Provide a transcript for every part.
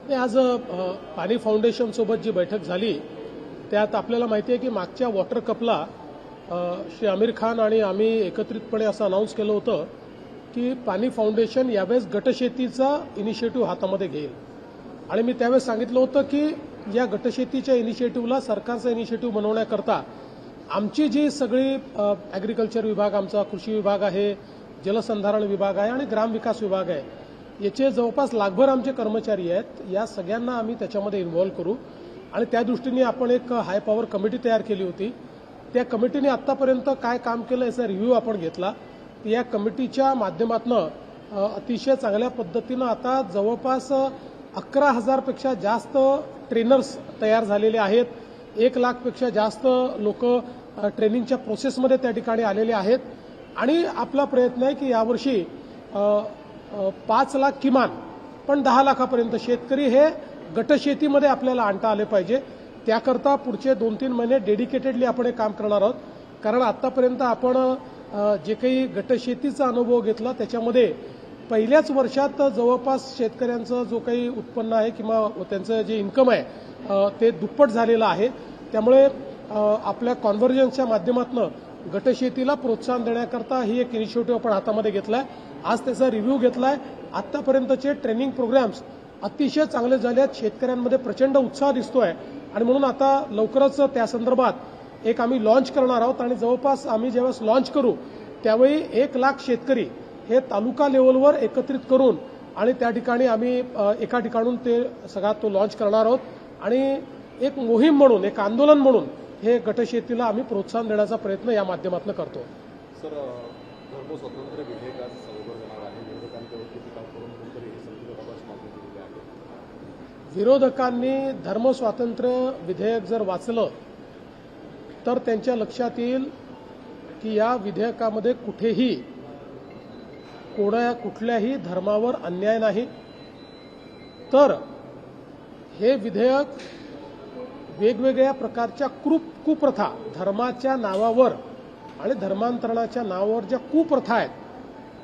आज पाणी फाउंडेशन सोबत जी बैठक झाली त्यात आपल्याला माहिती आहे की मागच्या वॉटर कपला श्री आमिर खान आणि आम्ही एकत्रितपणे असं अनाऊन्स केलं होतं की पाणी फाउंडेशन यावेळेस गटशेतीचा इनिशिएटिव्ह हातामध्ये घेईल आणि मी त्यावेळेस सांगितलं होतं की या गटशेतीच्या इनिशिएटिव्हला सरकारचा इनिशिएटिव्ह बनवण्याकरता आमची जी सगळी ॲग्रिकल्चर विभाग, आमचा कृषी विभाग आहे, जलसंधारण विभाग आहे आणि ग्रामविकास विभाग आहे, याचे जवळपास लाखभर आमचे कर्मचारी आहेत. या सगळ्यांना आम्ही त्याच्यामध्ये इन्व्हॉल्व करू आणि त्या दृष्टीने आपण एक हाय पॉवर कमिटी तयार केली होती. त्या कमिटीने आतापर्यंत काय काम केलं याचा रिव्ह्यू आपण घेतला. या कमिटीच्या माध्यमातून अतिशय चांगल्या पद्धतीनं आता जवळपास 11,000 पेक्षा जास्त ट्रेनर्स तयार झालेले आहेत. 1 लाखपेक्षा जास्त लोक ट्रेनिंगच्या प्रोसेसमध्ये त्या ठिकाणी आलेले आहेत आणि आपला प्रयत्न आहे की यावर्षी 5 लाख किमान पण 10 लाखापर्यंत शेतकरी हे गटशेतीमध्ये आपल्याला आणता आले पाहिजे. त्याकरता पुढचे 2-3 महिने डेडिकेटेडली आपण हे काम करणार आहोत. कारण आतापर्यंत आपण जे काही गटशेतीचा अनुभव घेतला त्याच्यामध्ये पहिल्याच वर्षात जवळपास शेतकऱ्यांचं जो काही उत्पन्न आहे किंवा त्यांचं जे इन्कम आहे ते दुप्पट झालेलं आहे. त्यामुळे आपल्या कॉन्व्हर्जन्सच्या माध्यमातून गटशेतीला प्रोत्साहन देण्याकरता ही एक इनिशिएटिव्ह आपण हातामध्ये घेतला आहे. आज त्याचा रिव्ह्यू घेतला आहे. आतापर्यंतचे ट्रेनिंग प्रोग्राम्स अतिशय चांगले झाले आहेत. शेतकऱ्यांमध्ये प्रचंड उत्साह दिसतोय आणि म्हणून आता लवकरच त्या संदर्भात एक आम्ही लॉन्च करणार आहोत आणि जवळपास आम्ही ज्यावेळेस लॉन्च करू त्यावेळी 1 लाख शेतकरी हे तालुका लेव्हलवर एकत्रित करून आणि त्या ठिकाणी आम्ही एका ठिकाणून ते सगळा तो लॉन्च करणार आहोत आणि एक मोहीम म्हणून, एक आंदोलन म्हणून हे गटशेतीला आम्ही प्रोत्साहन देण्याचा प्रयत्न या माध्यमातून करतो. सर, धर्म स्वातंत्र्य विधेयकात सादर करणार आहे. विरोधकांकडून टीका करून कुठेतरी हे संसदेबाबत मागणी केलेली आहे. विरोधकांनी धर्म स्वातंत्र्य विधेयक जर वाचलं तर त्यांच्या लक्षात येईल की या विधेयकामध्ये कुठेही कुठल्याही धर्मावर अन्याय नाही. तर हे विधेयक वेगवेगळ्या प्रकारच्या कुप्रथा, धर्माच्या नावावर आणि धर्मांतरणाच्या नावावर ज्या कुप्रथा आहेत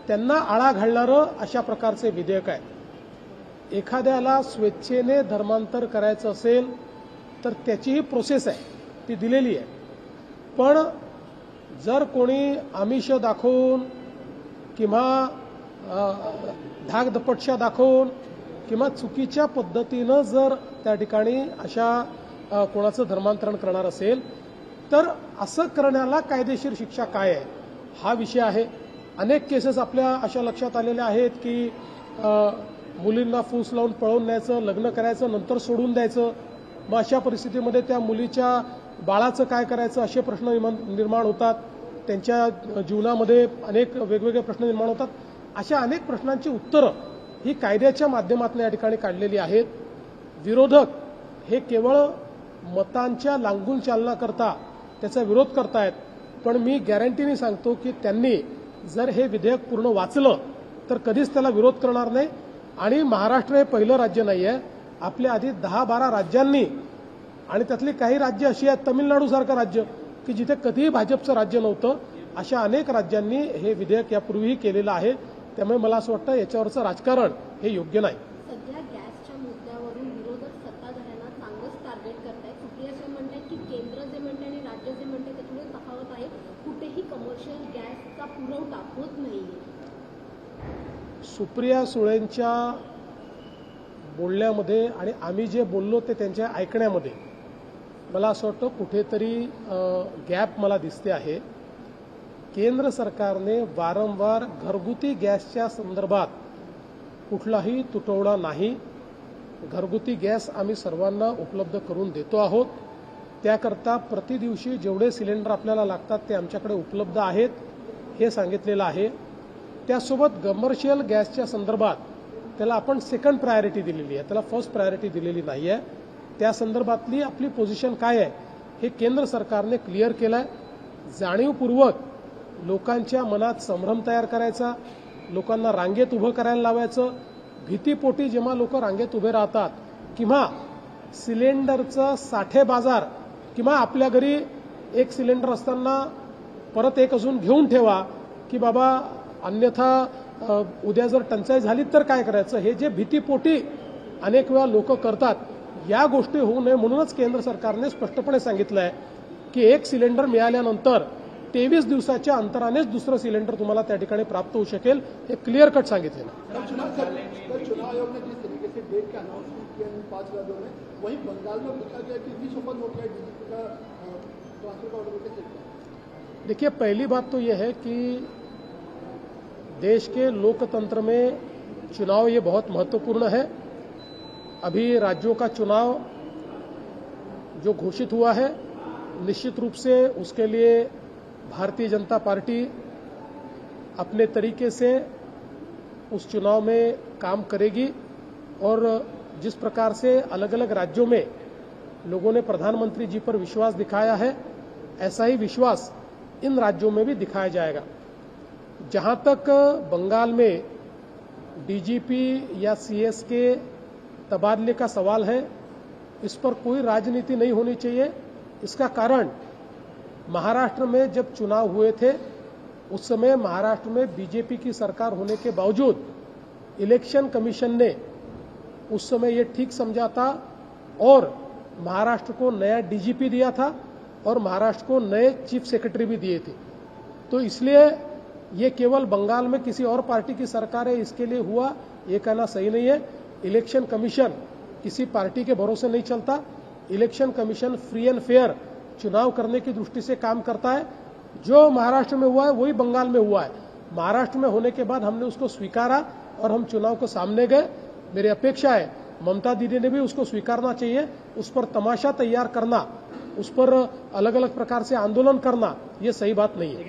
त्यांना आळा घालणारं अशा प्रकारचे विधेयक आहे. एखाद्याला स्वेच्छेने धर्मांतर करायचं असेल तर त्याचीही प्रोसेस आहे, ती दिलेली आहे. पण जर कोणी आमिष दाखवून किंवा धाकदपटशा दाखवून किंवा चुकीच्या पद्धतीनं जर त्या ठिकाणी अशा कोणाचं धर्मांतरण करणार असेल तर असं करण्याला कायदेशीर शिक्षा काय आहे हा विषय आहे. अनेक केसेस आपल्या अशा लक्षात आलेल्या आहेत की मुलींना फूस लावून पळवून न्यायचं, लग्न करायचं, नंतर सोडून द्यायचं. मग अशा परिस्थितीमध्ये त्या मुलीच्या बाळाचं काय करायचं असे प्रश्न निर्माण होतात. त्यांच्या जीवनामध्ये अनेक वेगवेगळे प्रश्न निर्माण होतात. अशा अनेक प्रश्नांची उत्तरं ही कायद्याच्या माध्यमातून या ठिकाणी काढलेली आहेत. विरोधक हे केवळ मतांच्या लांगून चालनाकरता त्याचा विरोध करतायत. पण मी गॅरंटीने सांगतो की त्यांनी जर हे विधेयक पूर्ण वाचलं तर कधीच त्याला विरोध करणार नाही. आणि महाराष्ट्र हे पहिलं राज्य नाही आहे. आपल्या आधी 10-12 राज्यांनी आणि त्यातली काही राज्य अशी आहेत, तमिळनाडूसारखं राज्य की जिथे कधीही भाजपचं राज्य नव्हतं, अशा अनेक राज्यांनी हे विधेयक यापूर्वीही केलेलं आहे. त्यामुळे मला असं वाटतं याच्यावरचं राजकारण हे योग्य नाही. सध्या गॅसच्या मुद्द्यावरून विरोधक सत्ताधाऱ्यांना चांगलंच टार्गेट करतायत. सुप्रिया सुळे म्हणतात की केंद्र जे म्हणते आणि राज्य जे म्हणते त्याच्यामध्ये तफावत आहे. कुठेही कमर्शियल गॅसचा पुरवठा होत नाहीये. सुप्रिया सुळेंच्या बोलण्यामध्ये आणि आम्ही जे बोललो ते त्यांच्या ऐकण्यामध्ये मला असं वाटतं कुठेतरी गॅप मला दिसते आहे. केंद्र सरकारने वारंवार घरगुती गॅसच्या संदर्भात कुठलाही तुटवडा नाही. घरगुती गॅस आम्ही सर्वांना उपलब्ध करून देतो आहोत. त्याकरता प्रतिदिवशी जेवढे सिलेंडर आपल्याला लागतात ते आमच्याकडे उपलब्ध आहेत हे सांगितलेलं आहे. त्यासोबत कमर्शियल गॅसच्या संदर्भात त्याला आपण सेकंड प्रायोरिटी दिलेली आहे, त्याला फर्स्ट प्रायोरिटी दिलेली नाही आहे. त्या संदर्भातली आपली पोझिशन काय आहे हे केंद्र सरकारने क्लिअर केलं आहे. जाणीवपूर्वक लोकांच्या मनात संभ्रम तयार करायचा, लोकांना रांगेत उभं करायला लावायचं. भीतीपोटी जेव्हा लोक रांगेत उभे राहतात किंवा सिलेंडरचं साठे बाजार किंवा आपल्या घरी एक सिलेंडर असताना परत एक अजून घेऊन ठेवा की बाबा अन्यथा उद्या जर टंचाई झाली तर काय करायचं, हे जे भीतीपोटी अनेक वेळा लोक करतात. या गोष्टी होऊ नये म्हणूनच केंद्र सरकारने स्पष्टपणे सांगितलं आहे की एक सिलेंडर मिळाल्यानंतर 23 दिवसाच्या अंतरानेच दुसरं सिलेंडर तुम्हाला त्या ठिकाणी प्राप्त होऊ शकेल, हे क्लिअर कट सांगितलेलं आहे. कल चुनाव आयोग ने जिस तरीके से डेट का अनाउंसमेंट किया इन 5 राज्यों में, वहीं बंगाल में पूछा गया कि 20 ओपन हो गया डीजीपी का ट्रांसफर का ऑर्डर कैसे किया? देखिए, पहली बात तो यह है कि देश के लोकतंत्र में चुनाव ये बहुत महत्वपूर्ण है. अभी राज्यों का चुनाव जो घोषित हुआ है, निश्चित रूप से उसके लिए भारतीय जनता पार्टी अपने तरीके से उस चुनाव में काम करेगी और जिस प्रकार से अलग अलग राज्यों में लोगों ने प्रधानमंत्री जी पर विश्वास दिखाया है, ऐसा ही विश्वास इन राज्यों में भी दिखाया जाएगा. जहां तक बंगाल में डीजीपी या सीएस के तबादले का सवाल है, इस पर कोई राजनीति नहीं होनी चाहिए. इसका कारण महाराष्ट्र में जब चुनाव हुए थे उस समय महाराष्ट्र में बीजेपी की सरकार होने के बावजूद इलेक्शन कमीशन ने उस समय ये ठीक समझा था और महाराष्ट्र को नया डीजीपी दिया था और महाराष्ट्र को नए चीफ सेक्रेटरी भी दिए थे. तो इसलिए ये केवल बंगाल में किसी और पार्टी की सरकार है इसके लिए हुआ, ये कहना सही नहीं है. इलेक्शन कमीशन किसी पार्टी के भरोसे नहीं चलता. Election commission free end fair चुनाव करने की दृष्टि से काम करता है. जो महाराष्ट्र में हुआ है वही बंगाल में हुआ है. महाराष्ट्र में होने के बाद हमने उसको स्वीकारा और हम चुनाव को सामने गए. मेरी अपेक्षा है ममता दीदी ने भी उसको स्वीकारना चाहिए. उस पर तमाशा तैयार करना, उस पर अलग अलग प्रकार से आंदोलन करना, ये सही बात नहीं है.